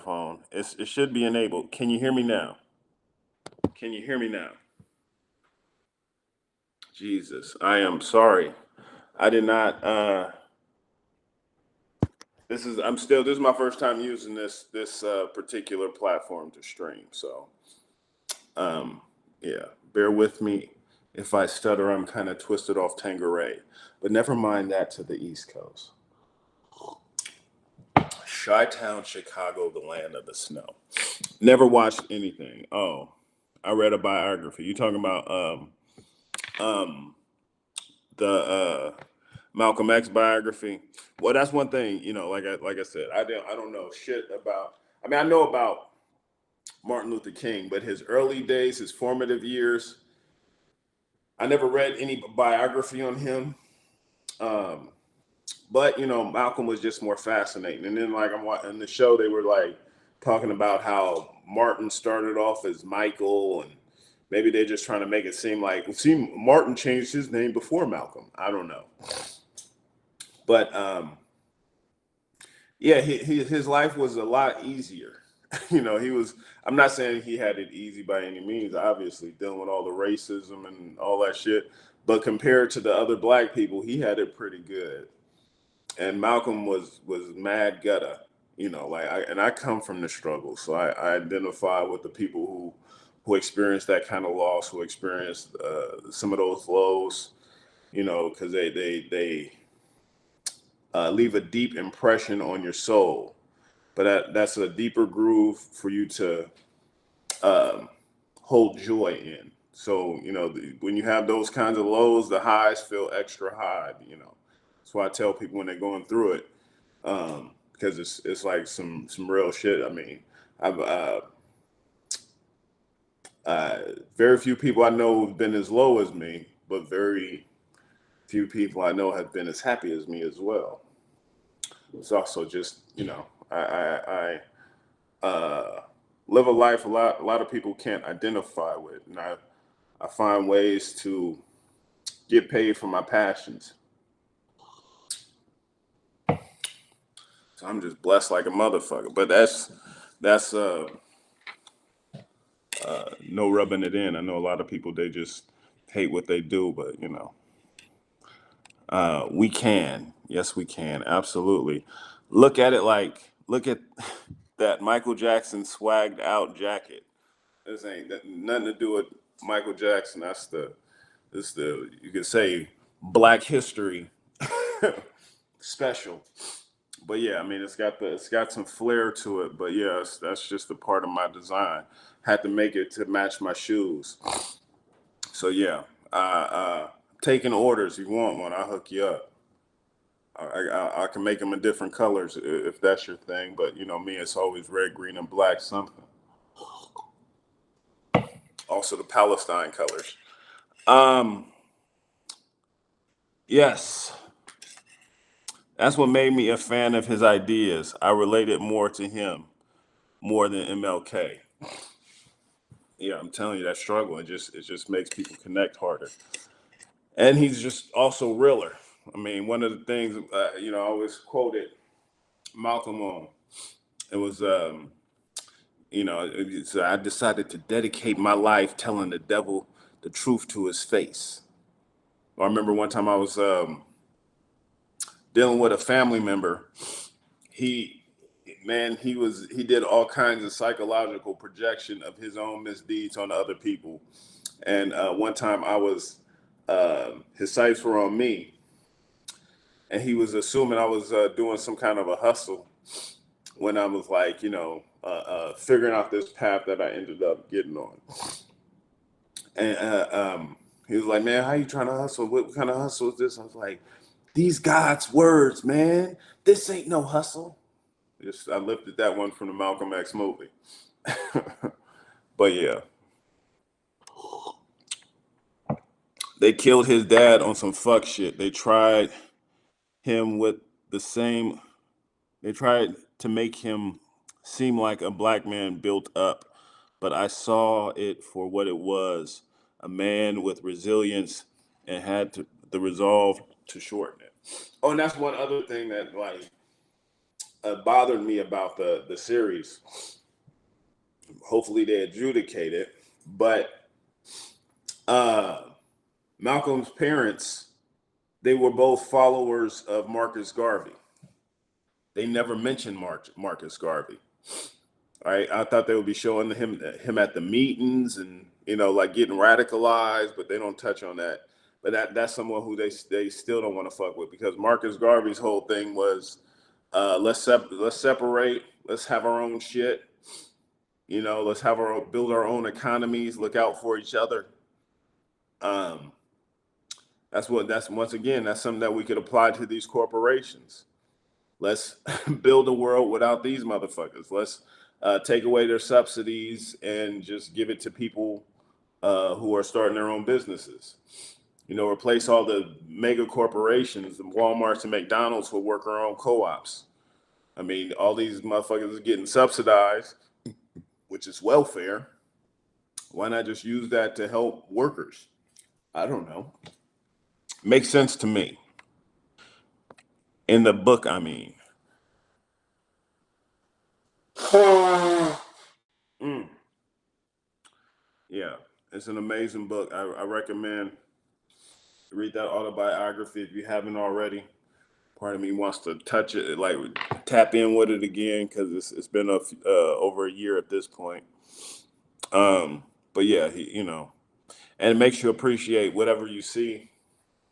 microphone. It should be enabled. Can you hear me now? Can you hear me now? Jesus, I am sorry. I did not. This is my first time using this particular platform to stream. So um, yeah, bear with me if I stutter. I'm kind of twisted off Tanqueray, but never mind that to the East Coast. Chi-Town, Chicago, the land of the snow. Never watched anything. Oh, I read a biography. You talking about um the Malcolm X biography? Well, that's one thing. Like I said, I don't know shit about. I mean, I know about Martin Luther King, but his early days, his formative years, I never read any biography on him. Um, but Malcolm was just more fascinating. And then like I'm watching the show, they were like talking about how Martin started off as Michael, and maybe they're just trying to make it seem like Martin changed his name before Malcolm. I don't know, but yeah, his life was a lot easier. He was. I'm not saying he had it easy by any means. Obviously, dealing with all the racism and all that shit, but compared to the other black people, he had it pretty good. And Malcolm was mad gutta, I come from the struggle, so I identify with the people who experienced that kind of loss, who experienced some of those lows, because they leave a deep impression on your soul. But that's a deeper groove for you to um, hold joy in. So when you have those kinds of lows, the highs feel extra high. That's why I tell people when they're going through it, because it's like some real shit. I mean, I've very few people I know have been as low as me, but very few people I know have been as happy as me as well. It's also just I live a life a lot of people can't identify with, and I find ways to get paid for my passions. So I'm just blessed like a motherfucker. But that's no rubbing it in. I know a lot of people, they just hate what they do, but we can. Yes, we can. Absolutely. Look at that Michael Jackson swagged out jacket. This ain't nothing to do with Michael Jackson. This the you could say Black History special. But yeah, I mean it's got some flair to it. But yeah, that's just a part of my design. Had to make it to match my shoes. So yeah, taking orders. You want one? I'll hook you up. I can make them in different colors if that's your thing. But me, it's always red, green, and black something. Also the Palestine colors. Um, yes, that's what made me a fan of his ideas. I related more to him more than MLK. Yeah, I'm telling you that struggle. It just makes people connect harder. And he's just also realer. I mean, one of the things I always quoted Malcolm on. It was I decided to dedicate my life telling the devil the truth to his face. I remember one time I was dealing with a family member. He Man, he did all kinds of psychological projection of his own misdeeds on other people. And one time I was his sights were on me, and he was assuming I was doing some kind of a hustle when I was like, figuring out this path that I ended up getting on. And he was like, "Man, how you trying to hustle? What kind of hustle is this?" I was like, "These God's words, man. This ain't no hustle." Just I lifted that one from the Malcolm X movie. But yeah, they killed his dad on some fuck shit. Him with the same. They tried to make him seem like a black man built up, but I saw it for what it was, a man with resilience, and the resolve to shorten it. Oh, and that's one other thing that, like, bothered me about the series. Hopefully they adjudicate it. But Malcolm's parents, they were both followers of Marcus Garvey. They never mentioned Marcus Garvey. Right? I thought they would be showing him at the meetings and like getting radicalized, but they don't touch on that. But that's someone who they still don't want to fuck with, because Marcus Garvey's whole thing was let's separate, let's have our own shit, let's build our own economies, look out for each other. Um, that's once again, that's something that we could apply to these corporations. Let's build a world without these motherfuckers. Let's take away their subsidies and just give it to people who are starting their own businesses. Replace all the mega corporations, the Walmarts and McDonald's, with worker-owned co-ops. I mean, all these motherfuckers are getting subsidized, which is welfare. Why not just use that to help workers? I don't know. Makes sense to me. In the book, I mean. Mm, yeah, it's an amazing book. I recommend read that autobiography if you haven't already. Part of me wants to touch it, like tap in with it again, because it's been over a year at this point. But yeah, and it makes you appreciate whatever you see,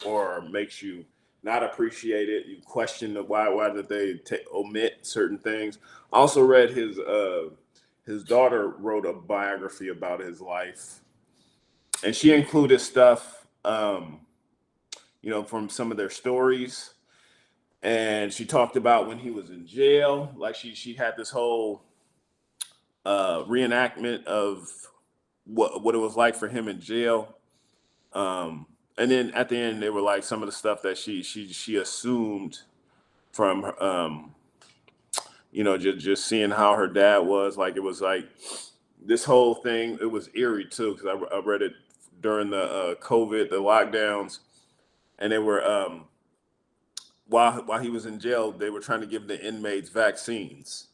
or makes you not appreciate it. You question the why did they omit certain things. I also read his daughter wrote a biography about his life, and she included stuff from some of their stories. And she talked about when he was in jail. Like she had this whole reenactment of what it was like for him in jail. And then at the end, they were like some of the stuff that she assumed from just seeing how her dad was. Like, it was like this whole thing. It was eerie too, because I read it during the COVID, the lockdowns, and they were while he was in jail, they were trying to give the inmates vaccines.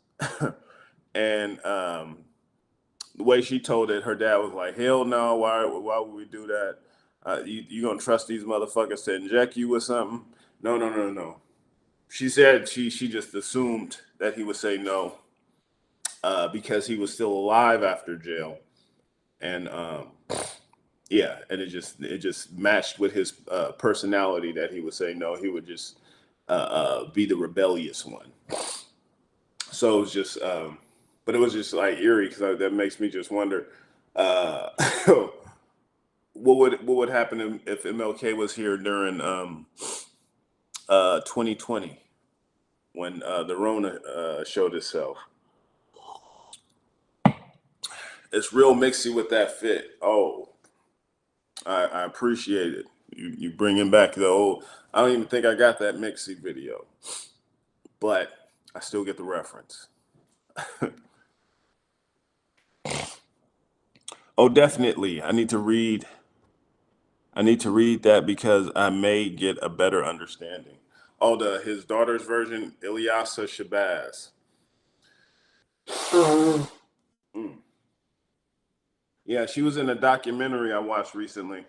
And the way she told it, her dad was like, "Hell no! Why would we do that? You gonna trust these motherfuckers to inject you with something? No, no, no, no." She said she just assumed that he would say no, because he was still alive after jail, and yeah, and it just matched with his personality, that he would say no. He would just be the rebellious one. So it was just, but it was just like eerie, because that makes me just wonder, uh, what would happen if MLK was here during 2020, when the Rona showed itself. It's real mixy with that fit. Oh, I appreciate it. You bringing back the old. I don't even think I got that mixy video, but I still get the reference. Oh, definitely. I need to read that, because I may get a better understanding. Oh, the his daughter's version, Ilyasa Shabazz. Mm. Yeah, she was in a documentary I watched recently.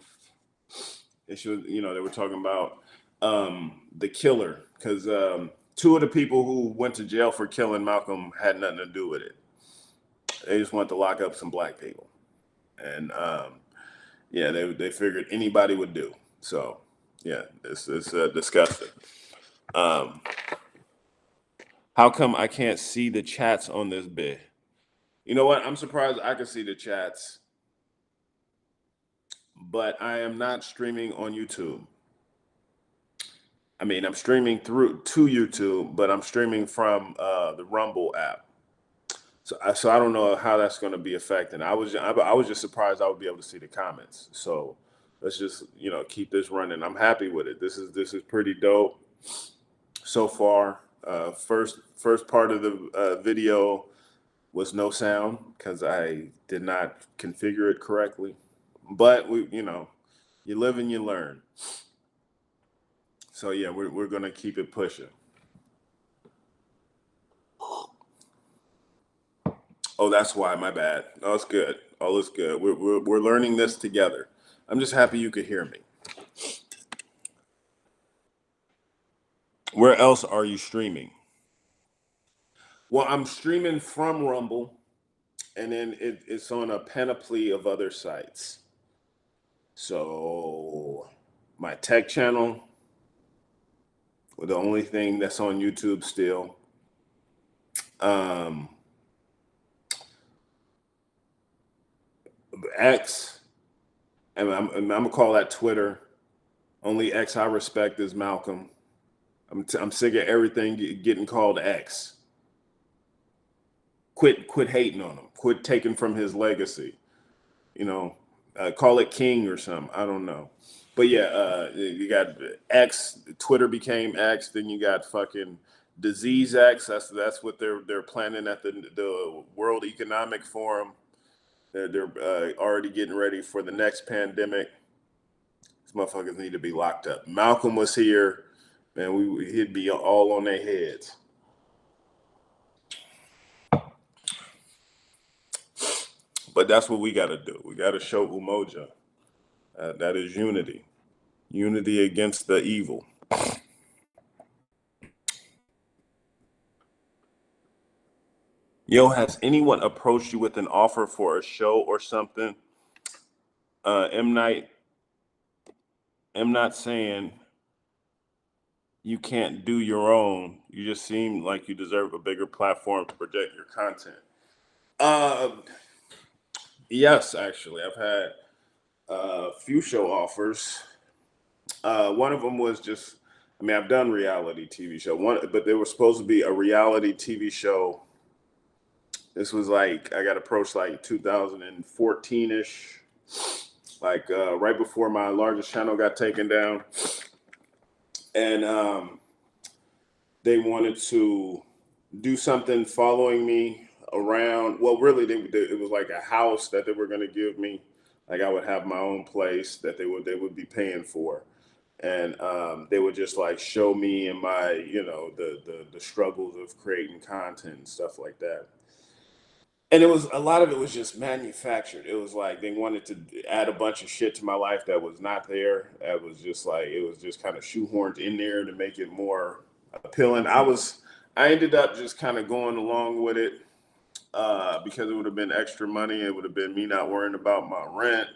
And she was, they were talking about the killer, because two of the people who went to jail for killing Malcolm had nothing to do with it. They just wanted to lock up some black people, and yeah, they figured anybody would do. So yeah, it's disgusting. Um, how come I can't see the chats on this bit? You know what? I'm surprised I can see the chats, but I am not streaming on YouTube. I mean, I'm streaming through to YouTube, but I'm streaming from the Rumble app. So I don't know how that's going to be affecting. I was just surprised I would be able to see the comments. So let's just keep this running. I'm happy with it. This is pretty dope so far. First part of the video was no sound, because I did not configure it correctly. But you live and you learn. So yeah, we're gonna keep it pushing. Oh, that's why. My bad. No, it's good. All is good. We're learning this together. I'm just happy you could hear me. Where else are you streaming? Well, I'm streaming from Rumble, and then it's on a panoply of other sites. So my tech channel, the only thing that's on YouTube still. Um, X, and I'm gonna call that Twitter. Only X I respect is Malcolm. I'm sick of everything getting called X. Quit hating on him. Quit taking from his legacy. You know, call it King or something. I don't know. But yeah, you got X. Twitter became X. Then you got fucking Disease X. That's what they're planning at the World Economic Forum. They're already getting ready for the next pandemic. These motherfuckers need to be locked up. Malcolm was here, man. He'd be all on their heads. But that's what we got to do. We got to show Umoja. That is unity. Unity against the evil. Yo, has anyone approached you with an offer for a show or something? M Night, I'm not saying you can't do your own. You just seem like you deserve a bigger platform to project your content. Uh, yes, actually, I've had a few show offers. One of them was just, I mean, I've done reality TV show. But they were supposed to be a reality TV show. This was like I got approached like 2014 ish, like right before my largest channel got taken down, and they wanted to do something following me around. Well, really, it was like a house that they were going to give me. Like I would have my own place that they would be paying for, and they would just like show me and my the struggles of creating content and stuff like that. And it was a lot of it was just manufactured. It was like they wanted to add a bunch of shit to my life that was not there. That was just like it was just kind of shoehorned in there to make it more appealing. I ended up just kind of going along with it because it would have been extra money. It would have been me not worrying about my rent,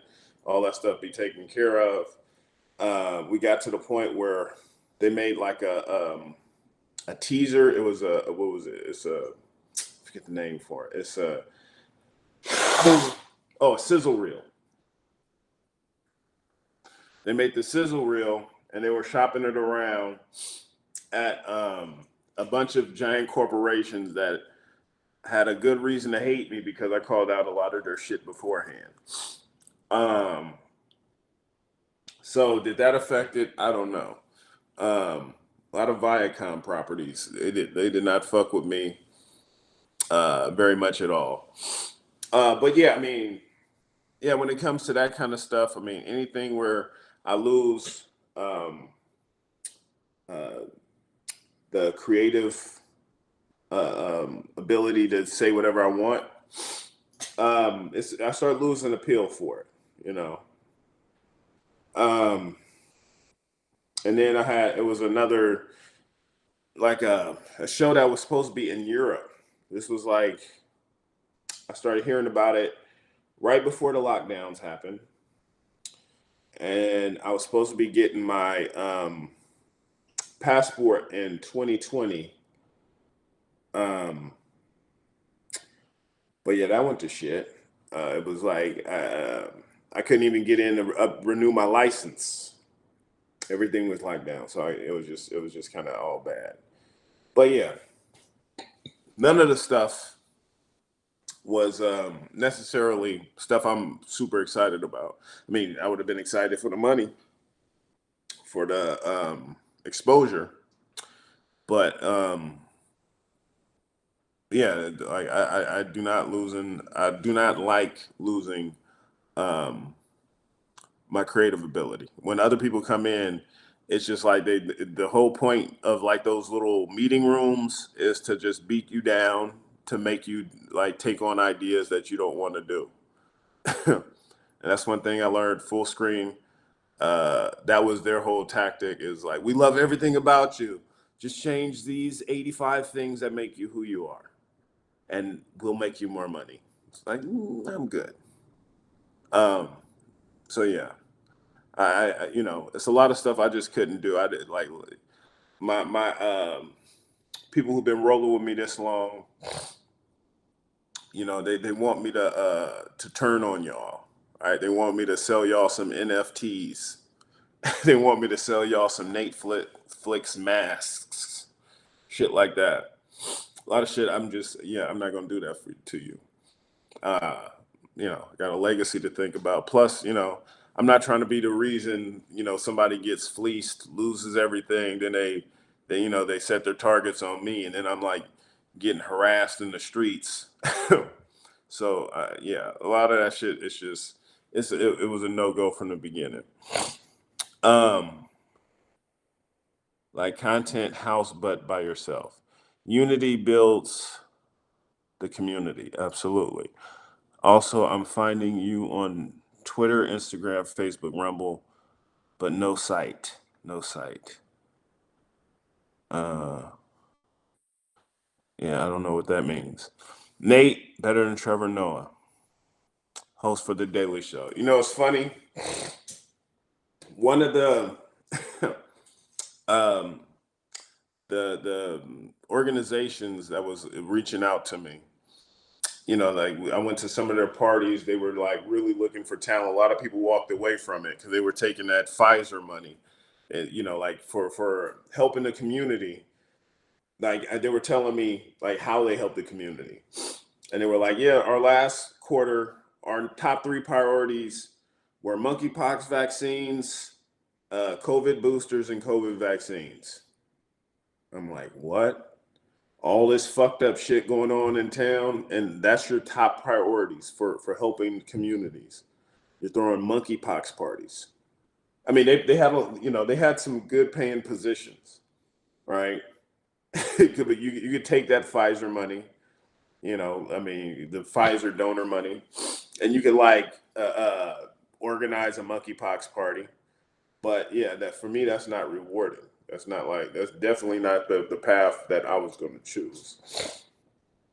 all that stuff be taken care of. We got to the point where they made like a teaser. It was a what was it? It's a I forget the name for it. It's a a sizzle reel. They made the sizzle reel and they were shopping it around at a bunch of giant corporations that had a good reason to hate me because I called out a lot of their shit beforehand. Um, so did that affect it? I don't know. A lot of Viacom properties, they did not fuck with me very much at all. But yeah, I mean, yeah, when it comes to that kind of stuff, I mean, anything where I lose uh, the creative ability to say whatever I want, I start losing appeal for it, you know. Um, and then it was another like a show that was supposed to be in Europe. This was like I started hearing about it right before the lockdowns happened, and I was supposed to be getting my passport in 2020. Um, but yeah, that went to shit. It was like I couldn't even get in to renew my license. Everything was locked down, so it was just kind of all bad. But yeah, none of the stuff was necessarily stuff I'm super excited about. I mean, I would have been excited for the money, for the exposure, but yeah, like I do not losing. I do not like losing um, my creative ability. When other people come in, it's just like the whole point of like those little meeting rooms is to just beat you down to make you like take on ideas that you don't want to do. And that's one thing I learned. Full screen, that was their whole tactic, is like, we love everything about you, just change these 85 things that make you who you are, and we'll make you more money. It's like, I'm good. um so yeah, it's a lot of stuff I just couldn't do. I did like my people who've been rolling with me this long, they want me to turn on y'all. Right? They want me to sell y'all some NFTs. They want me to sell y'all some Flicks masks, shit like that. A lot of shit. I'm not gonna do that to you. Uh, I got a legacy to think about. Plus, I'm not trying to be the reason, somebody gets fleeced, loses everything, then they set their targets on me, and then I'm like getting harassed in the streets. So yeah, a lot of that shit. It was a no go from the beginning. Um, like content house, but by yourself. Unity builds the community. Absolutely. Also, I'm finding you on Twitter, Instagram, Facebook, Rumble, but no site. No site. Uh, yeah, I don't know what that means. Nate, better than Trevor Noah, host for The Daily Show. It's funny. One of the um, the organizations that was reaching out to me, like I went to some of their parties. They were like really looking for talent. A lot of people walked away from it because they were taking that Pfizer money, and, like for helping the community. Like they were telling me like how they help the community, and they were like, yeah, our last quarter, our top three priorities were monkeypox vaccines, COVID boosters, and COVID vaccines. I'm like, what? All this fucked up shit going on in town, and that's your top priorities for helping communities. You're throwing monkeypox parties. I mean, they had some good paying positions, right? But you could take that Pfizer money, I mean, the Pfizer donor money, and you could like organize a monkeypox party. But yeah, that for me, that's not rewarding. That's definitely not the path that I was going to choose.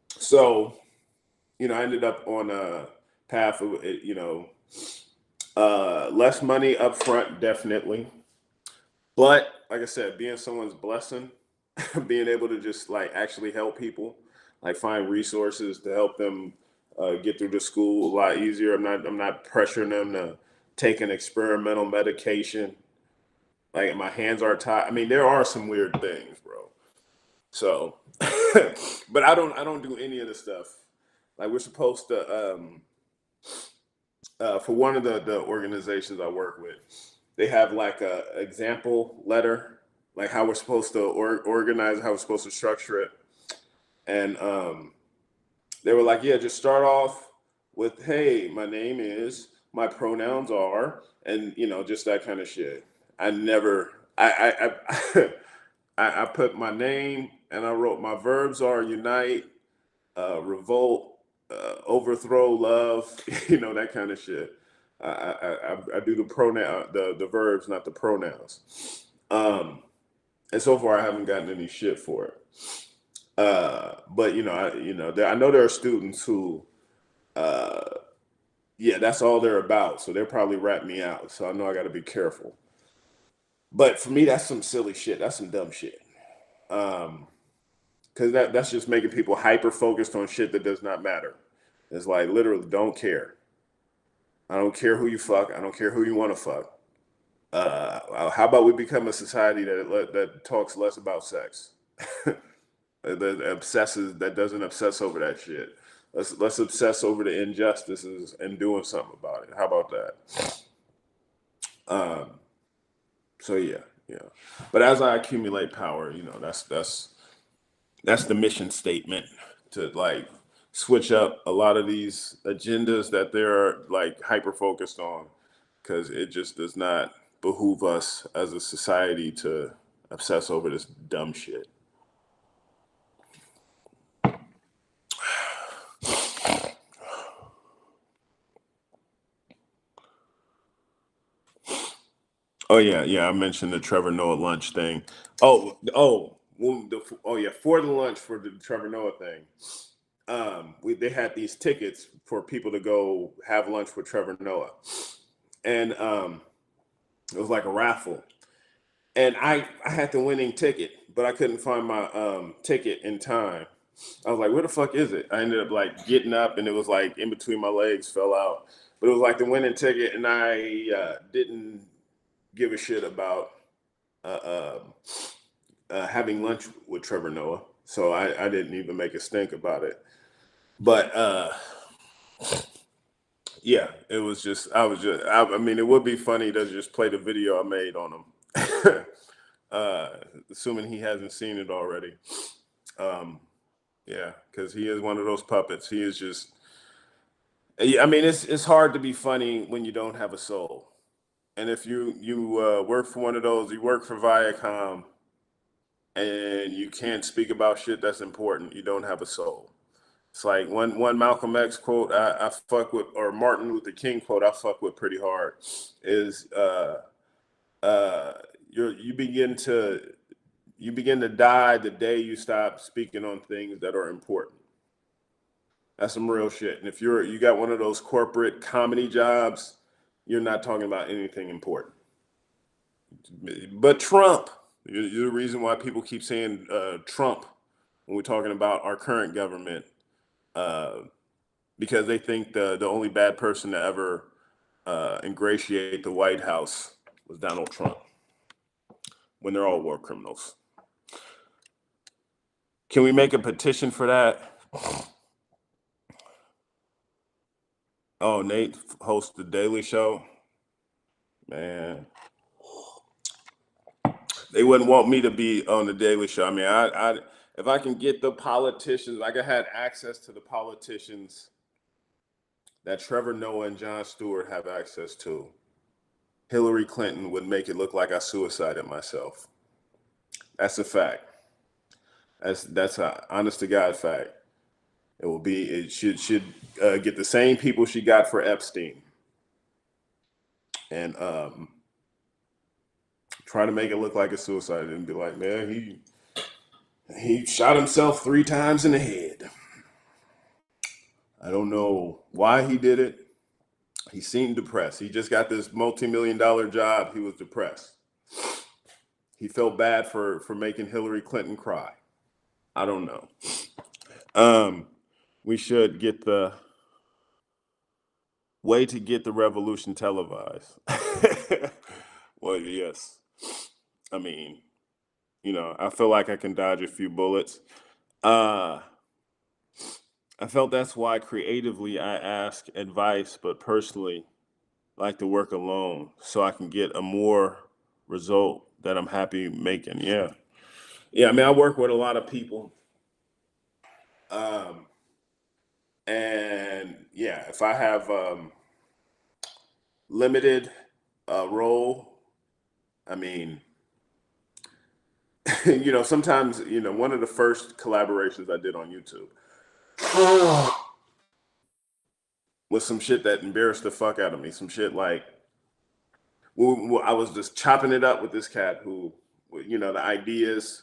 So, I ended up on a path of, less money up front, definitely. But like I said, being someone's blessing, being able to just like actually help people, like find resources to help them get through the school a lot easier. I'm not pressuring them to take an experimental medication. Like my hands are tied. I mean, there are some weird things, bro. So, but I don't do any of the stuff. Like we're supposed to, for one of the organizations I work with, they have like a example letter, like how we're supposed to organize, how we're supposed to structure it, and they were like, yeah, just start off with, hey, my name is, my pronouns are, and just that kind of shit. I never, I put my name and I wrote my verbs are unite, revolt, overthrow, love, that kind of shit. I do the pronoun, the verbs, not the pronouns. And so far, I haven't gotten any shit for it. But I know there are students who, uh, yeah, that's all they're about. So they'll probably rat me out. So I know I got to be careful. But for me, that's some silly shit. That's some dumb shit. Um, because that's just making people hyper focused on shit that does not matter. It's like literally don't care. I don't care who you fuck. I don't care who you want to fuck. How about we become a society that talks less about sex, that doesn't obsess over that shit. Let's obsess over the injustices and doing something about it. How about that? Um, so yeah, yeah. But as I accumulate power, that's the mission statement, to like switch up a lot of these agendas that they're like hyper focused on, because it just does not behoove us as a society to obsess over this dumb shit. Oh yeah, yeah. I mentioned the Trevor Noah lunch thing. Oh yeah, for the lunch for the Trevor Noah thing. They had these tickets for people to go have lunch with Trevor Noah, and it was like a raffle, and I had the winning ticket, but I couldn't find my ticket in time. I was like, where the fuck is it? I ended up like getting up, and it was like in between my legs, fell out. But it was like the winning ticket, and I didn't give a shit about uh, um having lunch with Trevor Noah, so I didn't even make a stink about it. But yeah, it was just I mean, it would be funny to just play the video I made on him, uh, assuming he hasn't seen it already. Um, yeah, because he is one of those puppets. He is just. Yeah, I mean, it's hard to be funny when you don't have a soul. And if you work for one of those, you work for Viacom, and you can't speak about shit that's important, you don't have a soul. It's like one Malcolm X quote I fuck with, or Martin Luther King quote I fuck with pretty hard, is uh, you begin to die the day you stop speaking on things that are important. That's some real shit. And if you got one of those corporate comedy jobs, you're not talking about anything important. But Trump, you're the reason why people keep saying Trump when we're talking about our current government, uh, because they think the only bad person to ever ingratiate the White House was Donald Trump, when they're all war criminals. Can we make a petition for that? Oh, Nate hosts the Daily Show. Man, they wouldn't want me to be on the Daily Show. I mean, I if I can get the politicians, like I had access to the politicians that Trevor Noah and Jon Stewart have access to, Hillary Clinton would make it look like I suicided myself. That's a fact. That's a honest to God fact. It should get the same people she got for Epstein, and try to make it look like a suicide and be like, man, he shot himself 3 times in the head. I don't know why he did it. He seemed depressed. He just got this multi-million-dollar job. He was depressed. He felt bad for making Hillary Clinton cry. I don't know. Um, we should get the way to get the revolution televised. Well, yes. I mean, I feel like I can dodge a few bullets. Uh, I felt that's why creatively I ask advice, but personally like to work alone so I can get a more result that I'm happy making. Yeah. Yeah. I mean, I work with a lot of people. Um, and yeah, if I have limited role, I mean, sometimes, one of the first collaborations I did on YouTube was some shit that embarrassed the fuck out of me. Some shit like, I was just chopping it up with this cat who, the ideas,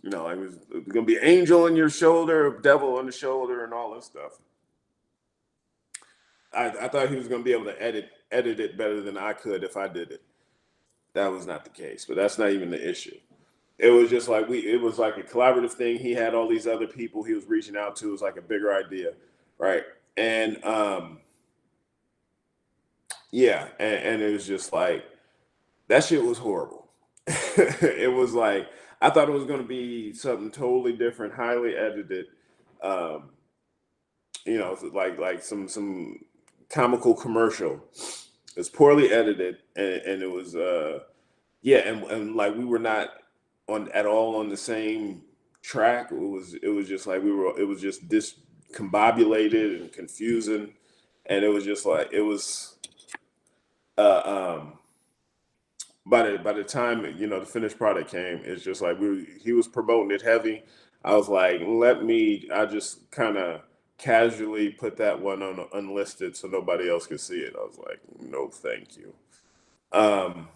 I was gonna be angel on your shoulder, devil on the shoulder, and all this stuff. I thought he was gonna be able to edit it better than I could if I did it. That was not the case, but that's not even the issue. It was just like it was like a collaborative thing. He had all these other people he was reaching out to. It was like a bigger idea, right? And yeah, and it was just like that shit was horrible. It was like I thought it was going to be something totally different, highly edited, um, like some comical commercial. It's poorly edited, and it was yeah, and like we were not on at all on the same track. It was just like it was just discombobulated and confusing, and it was just like it was um by the time the finished product came, it's just like he was promoting it heavy. I was like, I just kind of casually put that one on unlisted so nobody else could see it. I was like, no, thank you. Um,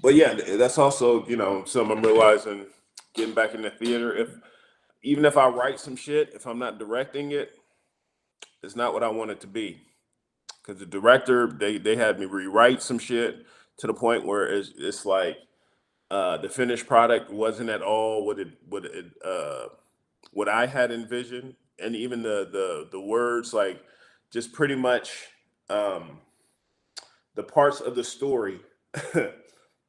But yeah, that's also, something I'm realizing getting back in the theater. Even if I write some shit, if I'm not directing it, it's not what I want it to be. Because the director, they had me rewrite some shit to the point where it's like the finished product wasn't at all what I had envisioned, and even the words, like, just pretty much um, the parts of the story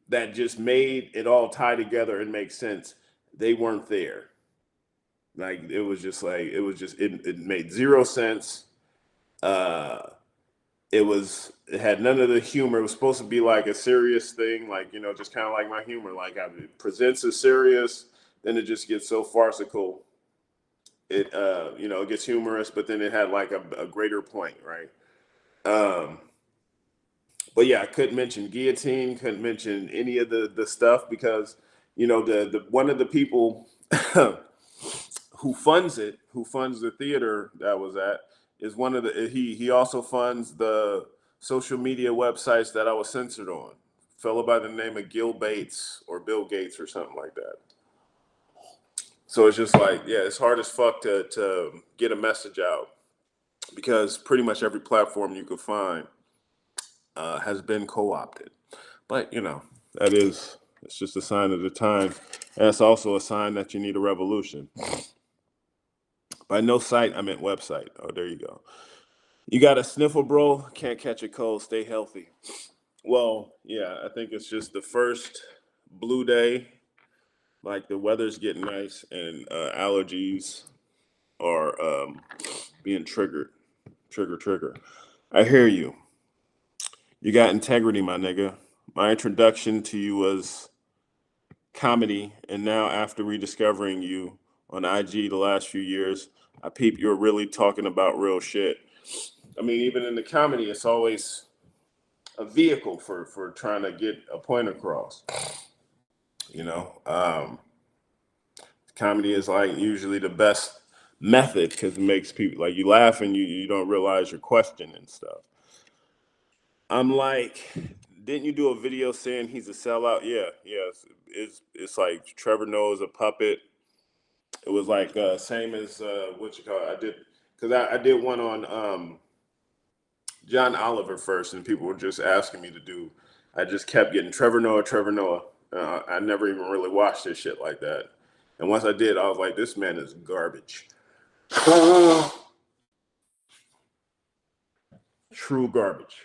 that just made it all tie together and make sense. They weren't there. Like, it made zero sense. Uh, it had none of the humor. It was supposed to be like a serious thing, like, just kind of like my humor. Like, it presents as serious, then it just gets so farcical. It gets humorous, but then it had like a greater point, right? Um, but yeah, I couldn't mention guillotine, couldn't mention any of the stuff because the one of the people who funds the theater that I was at, is one of the he also funds the social media websites that I was censored on. Fellow by the name of Gil Bates or Bill Gates or something like that. So it's just like, yeah, it's hard as fuck to get a message out because pretty much every platform you could find has been co-opted. But it's just a sign of the times, and it's also a sign that you need a revolution. By no site, I meant website. Oh, there you go. You got a sniffle, bro? Can't catch a cold. Stay healthy. Well, yeah, I think it's just the first blue day. Like, the weather's getting nice, and allergies are being triggered. Trigger. I hear you. You got integrity, my nigga. My introduction to you was comedy, and now after rediscovering you on IG the last few years, I peep you're really talking about real shit. I mean, even in the comedy, it's always a vehicle for trying to get a point across. You know, comedy is like usually the best method because it makes people, like, you laugh and you don't realize you're questioning stuff. I'm like, didn't you do a video saying he's a sellout? Yeah, yeah. It's like Trevor Noah's a puppet. It was like same as what you call it. I did because I did one on John Oliver first, and people were just asking me to do. I just kept getting Trevor Noah, Trevor Noah. I never even really watched this shit like that. And once I did, I was like, this man is garbage. True garbage.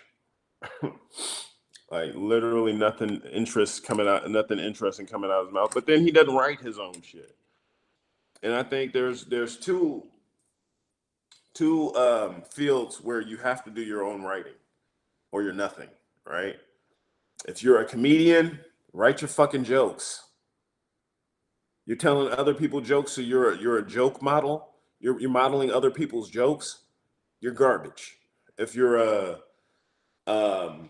Like, literally nothing interesting coming out of his mouth. But then he doesn't write his own shit. And I think there's two fields where you have to do your own writing or you're nothing, right? If you're a comedian, write your fucking jokes. You're telling other people jokes, so you're a joke model. You're modeling other people's jokes. You're garbage. If you're um,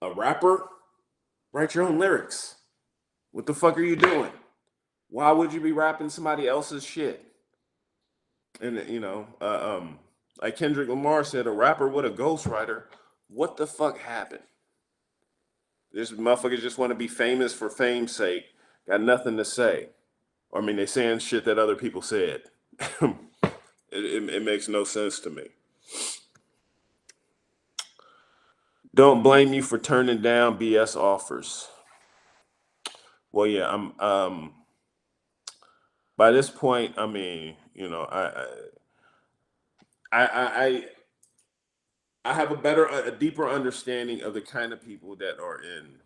a rapper, write your own lyrics. What the fuck are you doing? Why would you be rapping somebody else's shit? And like Kendrick Lamar said, a rapper with a ghostwriter. What the fuck happened? This motherfuckers just want to be famous for fame's sake. Got nothing to say. I mean, they saying shit that other people said. It makes no sense to me. Don't blame you for turning down BS offers. Well, yeah, I'm. By this point, I mean, I have a deeper understanding of the kind of people that are in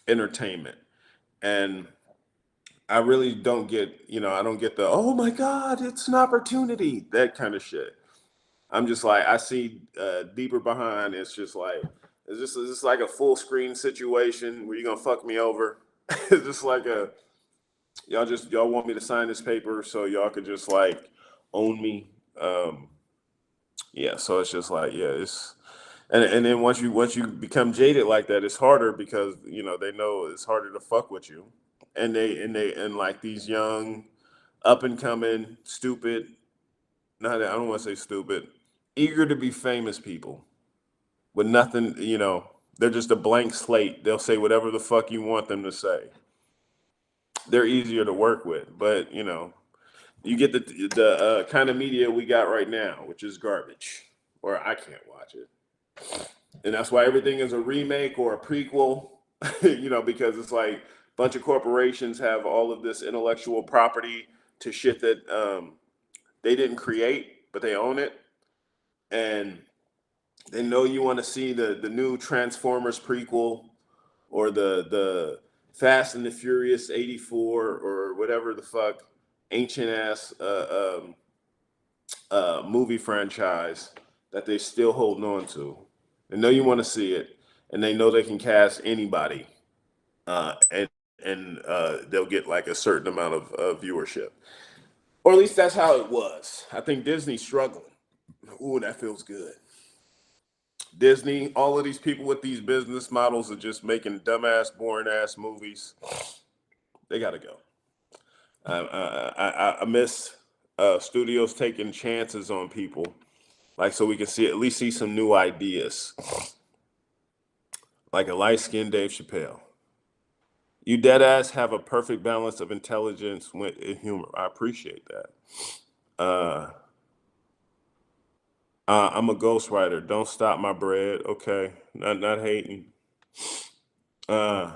entertainment, and I really don't get, I don't get the, oh my God, it's an opportunity, that kind of shit. I'm just like, I see deeper behind. It's just like, is this like a full screen situation where you're gonna fuck me over? It's just like y'all want me to sign this paper so y'all could just like own me. Um, yeah, so it's just like, yeah, and then once you become jaded like that, it's harder because they know it's harder to fuck with you, and like these young, up and coming, stupid. Not I don't want to say stupid, eager to be famous people with nothing. They're just a blank slate. They'll say whatever the fuck you want them to say. They're easier to work with, but you know, you get the kind of media we got right now, which is garbage, or I can't watch it, and that's why everything is a remake or a prequel. You know, because it's like a bunch of corporations have all of this intellectual property to shit that they didn't create, but they own it, and they know you want to see the new Transformers prequel or the Fast and the Furious '84 or whatever the fuck ancient ass movie franchise that they still holding on to. They know you want to see it, and they know they can cast anybody, and they'll get like a certain amount of viewership, or at least that's how it was. I think Disney's struggling. Ooh, that feels good. Disney, all of these people with these business models are just making dumbass, boring ass movies. They got to go. I miss studios taking chances on people, like so we can see at least see some new ideas, like a light skinned Dave Chappelle. You dead ass have a perfect balance of intelligence and humor. I appreciate that. Uh, I'm a ghostwriter. Don't stop my bread. Okay, not hating. Uh,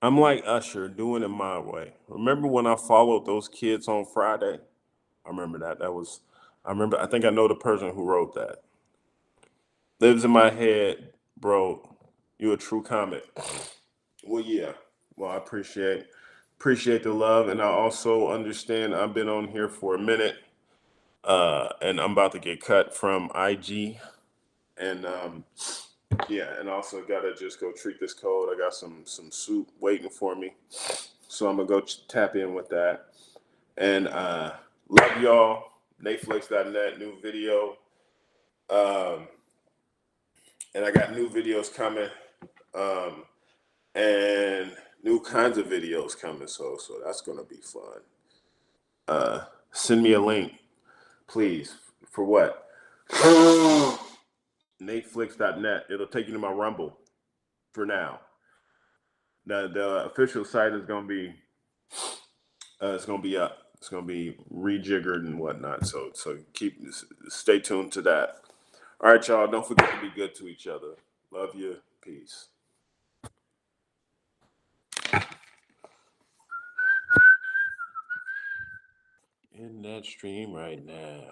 I'm like Usher, doing it my way. Remember when I followed those kids on Friday? I remember that. That was, I remember, I think I know the person who wrote that. Lives in my head, bro. You a true comic. Well, yeah. Well, I appreciate the love, and I also understand I've been on here for a minute, and I'm about to get cut from IG, and yeah, and also gotta just go treat this cold. I got some soup waiting for me, so I'm gonna go tap in with that. And love y'all. Netflix.net, new video. Um, and I got new videos coming. Um, and new kinds of videos coming. So that's gonna be fun. Send me a link, please. For what? Netflix.net. It'll take you to my Rumble for now. The official site is gonna be it's gonna be up. It's gonna be rejiggered and whatnot. So stay tuned to that. All right, y'all. Don't forget to be good to each other. Love you. Peace. In that stream right now.